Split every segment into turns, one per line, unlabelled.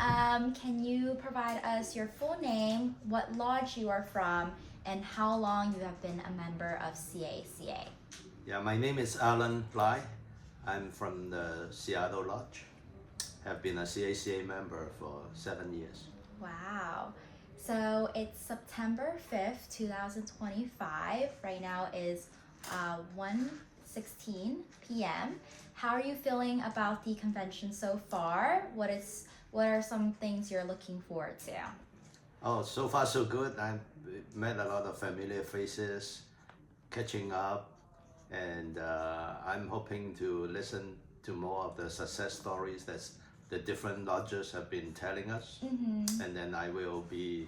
Can you provide us your full name, what lodge you are from, and how long you have been a member of C.A.C.A.?
Yeah, my name is Alan Lai. I'm from the Seattle Lodge. Have been a C.A.C.A. member for 7 years.
Wow. So it's September 5th, 2025. Right now is 1:16 p.m. How are you feeling about the convention so far? What are some things you're looking forward to?
Oh, so far so good. I've met a lot of familiar faces, catching up, and I'm hoping to listen to more of the success stories that the different lodges have been telling us. And then I will be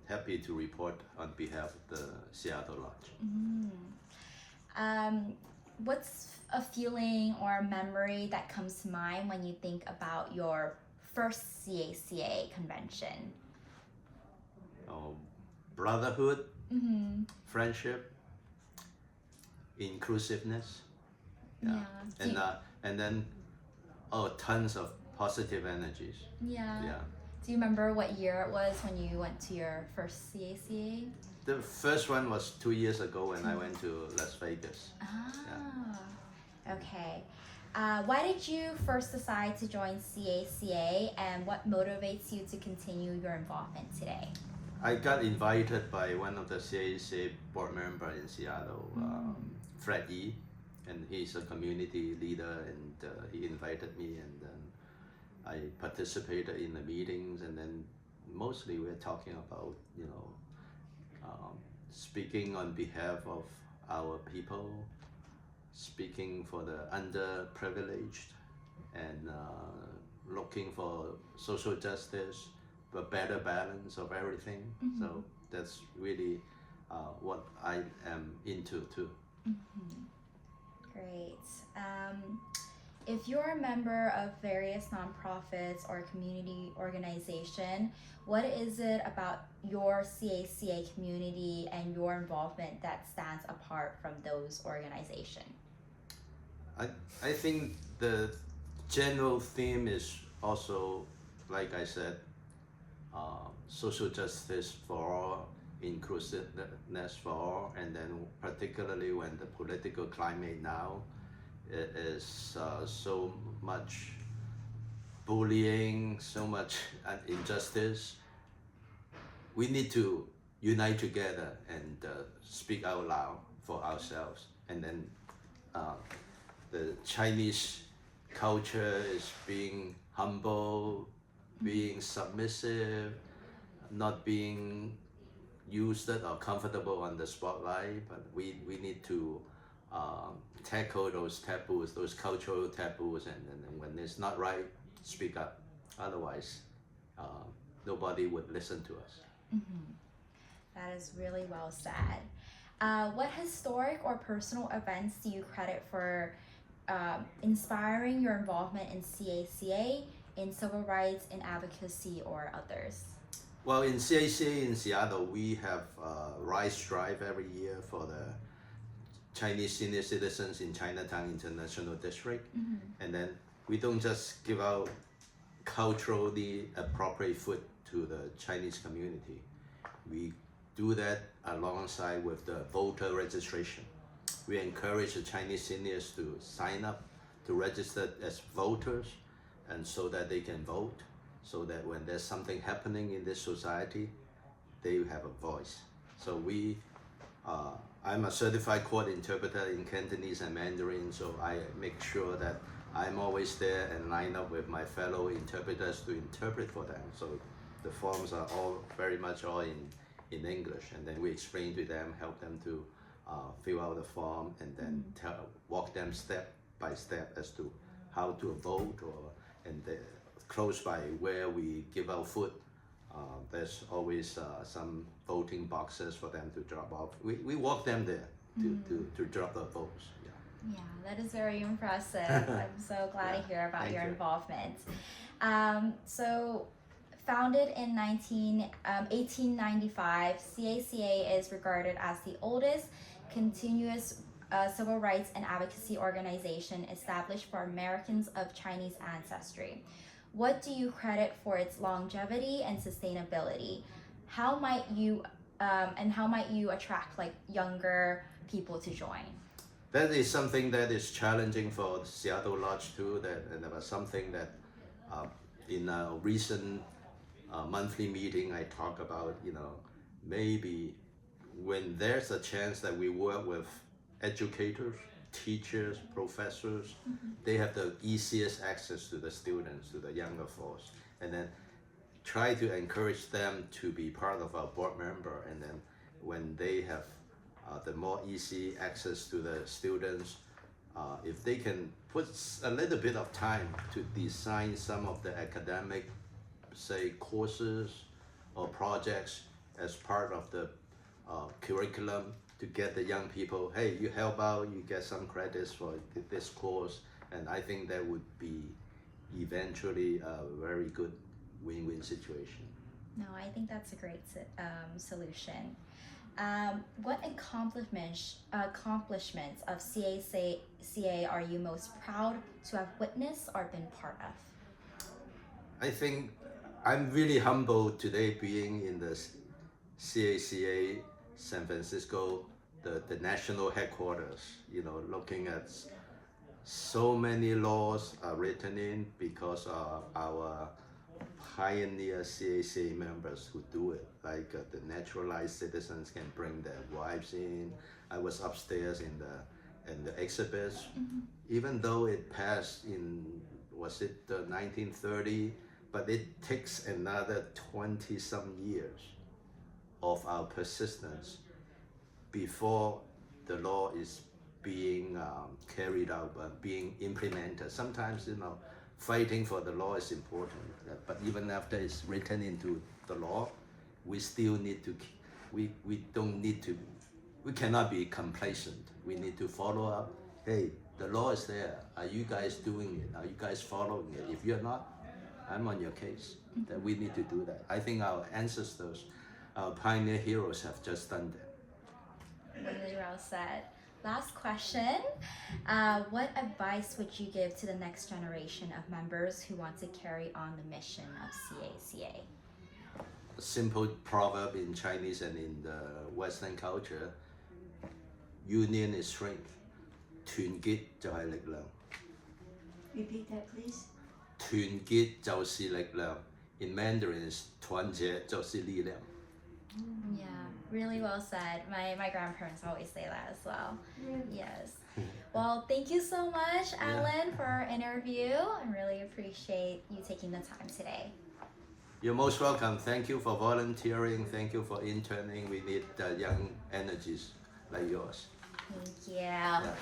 happy to report on behalf of the Seattle Lodge.
What's a feeling or a memory that comes to mind when you think about your first C.A.C.A. convention?
Oh, brotherhood, friendship, inclusiveness, and then tons of positive energies.
Yeah. Do you remember what year it was when you went to your first C.A.C.A.?
The first one was 2 years ago when I went to Las Vegas.
Okay. Why did you first decide to join C.A.C.A. and what motivates you to continue your involvement today?
I got invited by one of the C.A.C.A. board member in Seattle, Fred Yi, and he's a community leader, and he invited me, and then I participated in the meetings, and then mostly we're talking about, speaking on behalf of our people, speaking for the underprivileged, and looking for social justice, a better balance of everything. So that's really what I am into too.
Great. If you're a member of various nonprofits or community organization, what is it about your C.A.C.A. community and your involvement that stands apart from those organizations?
I think the general theme is also, like I said, social justice for all, inclusiveness for all, and then particularly when the political climate now is so much bullying, so much injustice, we need to unite together and speak out loud for ourselves. And then the Chinese culture is being humble, being submissive, not being used or comfortable on the spotlight, but we need to tackle those taboos, those cultural taboos, and when it's not right, speak up. Otherwise, nobody would listen to us.
That is really well said. What historic or personal events do you credit for inspiring your involvement in C.A.C.A., in civil rights, in advocacy, or others?
Well, in C.A.C.A. in Seattle, we have Rise Drive every year for the Chinese senior citizens in Chinatown International District. And then we don't just give out culturally appropriate food to the Chinese community. We do that alongside with the voter registration. We encourage the Chinese seniors to sign up, to register as voters, and so that they can vote, so that when there's something happening in this society, they have a voice. So I'm a certified court interpreter in Cantonese and Mandarin, so I make sure that I'm always there and line up with my fellow interpreters to interpret for them. So the forms are all very much all in English, and then we explain to them, help them to fill out the form, and then walk them step by step as to how to vote, and close by where we give out food. There's always some voting boxes for them to drop off. We walk them there to drop the votes.
Yeah, that is very impressive. I'm so glad to hear about your involvement. So, founded in 1895, C.A.C.A. is regarded as the oldest continuous civil rights and advocacy organization established for Americans of Chinese ancestry. what do you credit for its longevity and sustainability? How might you attract like younger people to join?
That is something that is challenging for Seattle Lodge too. That was something that in a recent monthly meeting I talk about. Maybe when there's a chance that we work with educators, teachers, professors, they have the easiest access to the students, to the younger folks, and then try to encourage them to be part of our board member. And then when they have the more easy access to the students, if they can put a little bit of time to design some of the academic, say, courses or projects as part of the curriculum to get the young people, hey, you help out, you get some credits for this course, and I think that would be eventually a very good win-win situation.
No, I think that's a great solution. What accomplishments of C.A.C.A are you most proud to have witnessed or been part of?
I think I'm really humbled today being in the C.A.C.A San Francisco, the national headquarters, looking at so many laws are written in because of our pioneer C.A.C.A members who do it, like the naturalized citizens can bring their wives in. I was upstairs in the exhibits, even though it passed in, was it 1930, but it takes another 20 some years of our persistence before the law is being carried out, being implemented. Sometimes, fighting for the law is important, but even after it's written into the law, we still need to, we cannot be complacent. We need to follow up. Hey, the law is there. Are you guys doing it? Are you guys following it? If you're not, I'm on your case. That we need to do that. I think our ancestors, our pioneer heroes have just done that.
Really well said. Last question. What advice would you give to the next generation of members who want to carry on the mission of C.A.C.A?
A simple proverb in Chinese and in the Western culture, union is strength. 團結就係力量.
Repeat that, please.
團結就是力量. In Mandarin, 團結就是力量.
Yeah, really well said. My grandparents always say that as well. Yes. Well, thank you so much, Alan, for our interview. I really appreciate you taking the time today.
You're most welcome. Thank you for volunteering. Thank you for interning. We need young energies like yours.
Thank you.
Yeah.